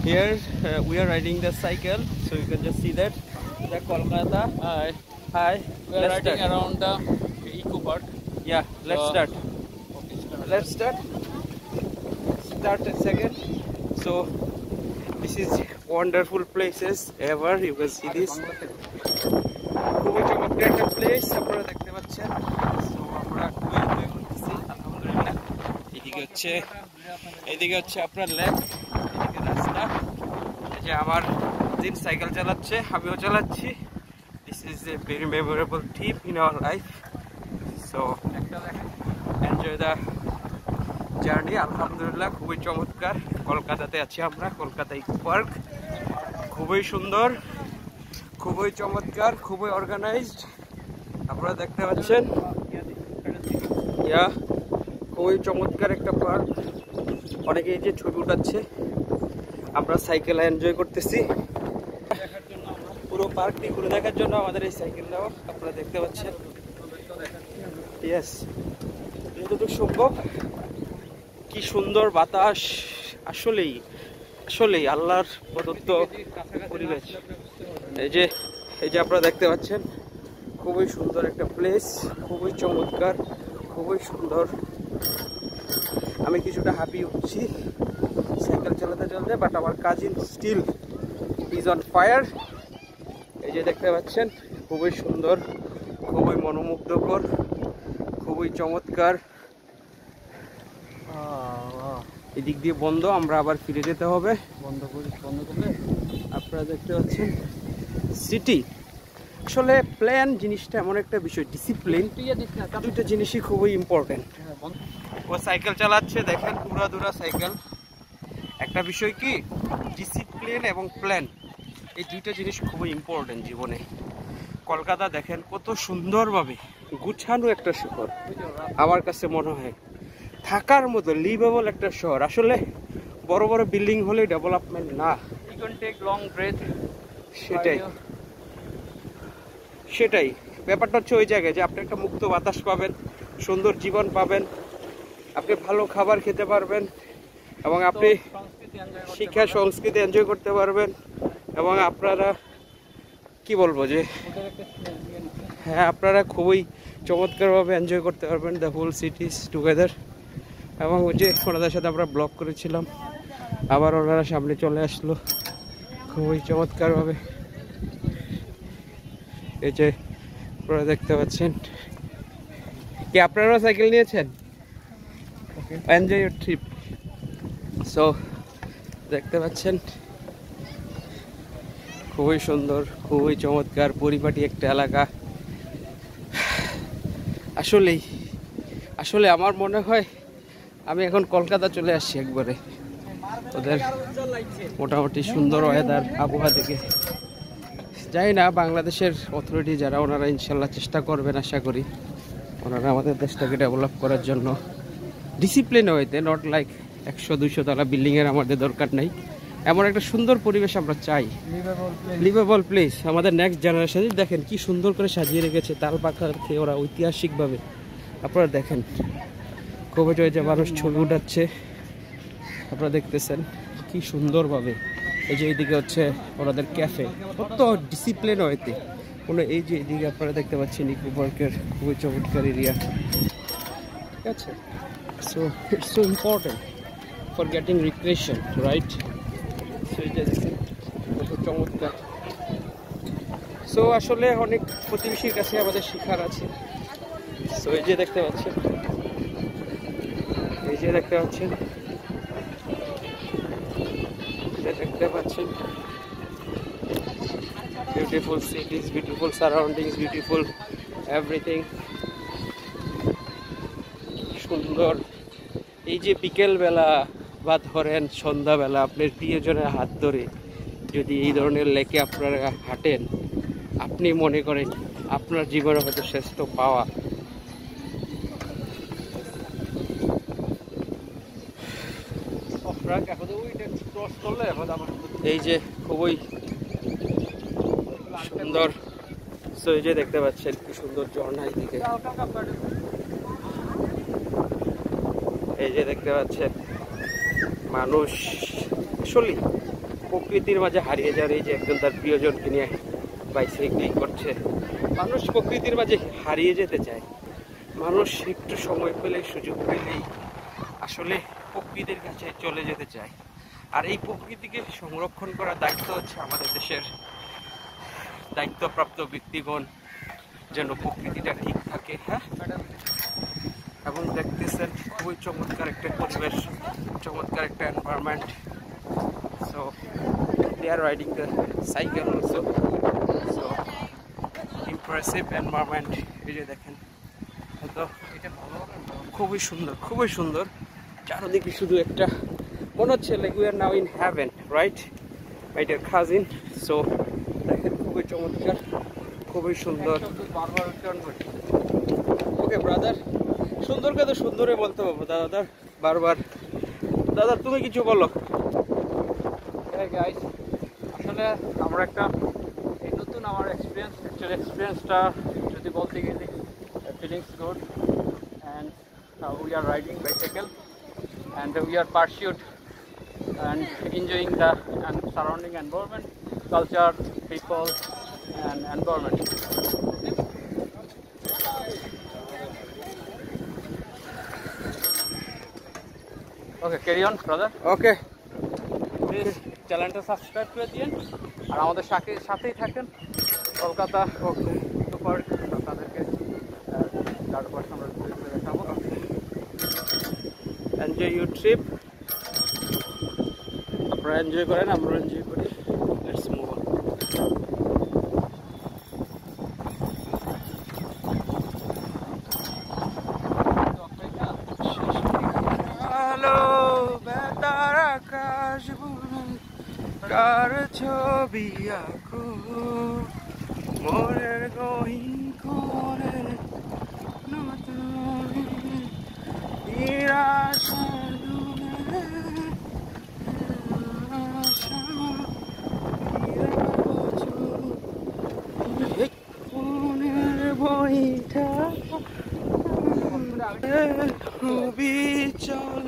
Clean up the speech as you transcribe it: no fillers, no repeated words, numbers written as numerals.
Here we are riding the cycle, so you can just see that the Kolkata. Hi. We are riding around the Eco Park. Yeah, let's start. Okay, Let's start. Start a second. So this is wonderful places ever. You can see this. খুবই চমৎকার একটা place আপনারা দেখতে পাচ্ছেন। So আমরা খুবই enjoy করতেছি আলহামদুলিল্লাহ। এইদিকে হচ্ছে আপনার লেক, এদিকে রাস্তা। এই যে আমার দিন সাইকেল চালাচ্ছে, আমিও চালাচ্ছি। This is a very memorable trip in our life. So enjoy the journey. আলহামদুলিল্লাহ খুবই চমৎকার। কলকাতাতে আছি আমরা, কলকাতা ইকো পার্ক। খুবই সুন্দর, খুবই চমৎকার, খুবই অর্গানাইজড। আপনারা দেখতে পাচ্ছেন, খুবই চমৎকার একটা পার্ক। অনেকে এই যে ছবি উঠাচ্ছে, আমরা সাইকেল এনজয় করতেছি। পুরো পার্কটি ঘুরে দেখার জন্য আমাদের এই সাইকেলটাও আপনারা দেখতে পাচ্ছেন। ইয়েস, যতটুকু সম্ভব। কি সুন্দর বাতাস, আসলেই আসলেই আল্লাহর প্রদত্ত পরিবেশ। এই যে আপনারা দেখতে পাচ্ছেন, খুবই সুন্দর একটা প্লেস, খুবই চমৎকার, খুবই সুন্দর। আমি কিছুটা হাঁপিয়ে উঠছি সাইকেল চালাতে চালাতে, বাট আমার cousin still is on fire. এই যে দেখতে পাচ্ছেন, খুবই সুন্দর, খুবই মনোমুগ্ধকর, খুবই চমৎকার। এদিক দিয়ে বন্ধ, আমরা আবার ফিরে যেতে হবে। বন্ধ করলে আপনারা দেখতে পাচ্ছেন সিটি। আসলে প্ল্যান জিনিসটা এমন একটা বিষয়, ডিসিপ্লিন, দুটো জিনিসই খুবই ইম্পর্টেন্ট। ও সাইকেল চালাচ্ছে, দেখেন উড়াদুরা সাইকেল। একটা বিষয় কি, ডিসিপ্লিন এবং প্ল্যান, এই দুইটা জিনিস খুবই ইম্পর্টেন্ট জীবনে। কলকাতা দেখেন কত সুন্দরভাবে গুছানো একটা শহর, আমার কাছে মনে হয় থাকার মতো লিভেবল একটা শহর। আসলে বড় বড় বিল্ডিং হলে ডেভেলপমেন্ট না, You can take long breath. সেটাই ব্যাপারটা হচ্ছে ওই জায়গায় যে আপনি একটা মুক্ত বাতাস পাবেন, সুন্দর জীবন পাবেন, আপনি ভালো খাবার খেতে পারবেন, এবং আপনি শিক্ষা সংস্কৃতি এনজয় করতে পারবেন, এবং আপনারা কি বলবো যে আপনারা খুবই চমৎকারভাবে এনজয় করতে পারবেন দ্য হোল সিটিজ টুগেদার। এবং ওই যে ওনাদের সাথে আমরা ব্লগ করেছিলাম, আবার ওনারা সামনে চলে আসলো খুবই চমৎকারভাবে। এই যে আপনারা দেখতে পাচ্ছেন, কি আপনারাও সাইকেল নিয়েছেন? Enjoy your trip. সো দেখতে পাচ্ছেন, খুবই সুন্দর, খুবই চমৎকার, পরিপাটি একটা এলাকা। আসলে আমার মনে হয় আমি এখন কলকাতা চলে আসছি একবারে, ওদের মোটামুটি সুন্দর ওয়েদার, আবহাওয়া থেকে। জানি না বাংলাদেশের অথরিটি যারা, ওনারা ইনশাল্লাহ চেষ্টা করবেন, আশা করি ওনারা আমাদের দেশটাকে ডেভেলপ করার জন্য ডিসিপ্লিন হইতে, নট লাইক 100-200 তলা বিল্ডিংয়ের আমাদের দরকার নেই। এমন একটা সুন্দর পরিবেশ আমরা চাই, লিভেবল প্লেস। আমাদের নেক্সট জেনারেশন দেখেন কি সুন্দর করে সাজিয়ে রেখেছে তাল পাখাতে ওরা ঐতিহাসিকভাবে। আপনারা দেখেন খুবই যে মানুষ ছবি উঠাচ্ছে, আপনারা দেখতেছেন কি সুন্দরভাবে। এই যে এইদিকে হচ্ছে ওনাদের ক্যাফে, কত ডিসিপ্লিন হইতে কোনো। এই যে এইদিকে আপনারা দেখতে পাচ্ছেন ইকো পার্কের খুবই চমৎকার এরিয়া, ঠিক আছে। So it's so important for getting recreation, right? So এই যে দেখেন কত চমৎকার। সো আসলে অনেক প্রতিবেশীর কাছে আমাদের শিখার আছে। সো এই যে দেখতে পাচ্ছেন, beautiful সিটিজ, beautiful surroundings, beautiful everything, সুন্দর। এই যে বিকেলবেলা বা ধরেন সন্ধ্যাবেলা আপনার প্রিয়জনের হাত ধরে যদি এই ধরনের লেকে আপনারা হাঁটেন, আপনি মনে করেন আপনার জীবনে হয়তো শ্রেষ্ঠ পাওয়া। এই যে খুবই সুন্দর। সো এই যে দেখতে পাচ্ছেন কি সুন্দর ঝর্ণা, এইদিকে এই যে দেখতে পাচ্ছেন মানুষ। আসলে প্রকৃতির মাঝে হারিয়ে যাওয়ার, এই যে একজন তার প্রিয়জনকে নিয়ে বাইসাইক্লিং করছে। মানুষ প্রকৃতির মাঝে হারিয়ে যেতে চায়। মানুষ একটু সময় পেলে, সুযোগ পেলেই আসলে প্রকৃতির কাছে চলে যেতে চায়। আর এই প্রকৃতিকে সংরক্ষণ করার দায়িত্ব হচ্ছে আমাদের দেশের দায়িত্বপ্রাপ্ত ব্যক্তিগণ, যেন প্রকৃতিটা ঠিক থাকে। হ্যাঁ, এবং দেখতেছেন খুবই চমৎকার একটা পরিবেশ, চমৎকার একটা environment. So they are riding the cycle also, so impressive environment. এই যে দেখেন, তো এটা খুবই সুন্দর, খুবই সুন্দর। চারদিকে শুধু একটা মনে হচ্ছে like we are now in heaven, right my dear cousin. So দেখেন খুবই চমৎকার, খুবই সুন্দর। ওকে ব্রাদার, সুন্দরকে তো সুন্দরে বলতে পারবো দাদা বারবার। দাদা তুমি কিছু বলো। গাইস, আসলে আমরা একটা এই নতুন আমার এক্সপিরিয়েন্সটা যদি বলতে গেলে feelings good, and we are riding bicycle and we are pursued and enjoying the surrounding environment, culture, people and environment. Okay, carry on brother. Okay, please চ্যানেলটা সাবস্ক্রাইব করে দিন আর আমাদের সাথেই থাকেন। কলকাতা সুপার তাদেরকে তারপর আমরা ঘুরে ঘুরে দেখাবো। Enjoy your trip. আপনারা এনজয় করেন, আমরা এনজয় করি। Let's move on. হ্যালো বেতার আকাশ বুনে কার ছবি আঁকো, মনের গহীন করে নতুন নিরাশা ডুবে, মনের বইটা খুবই চল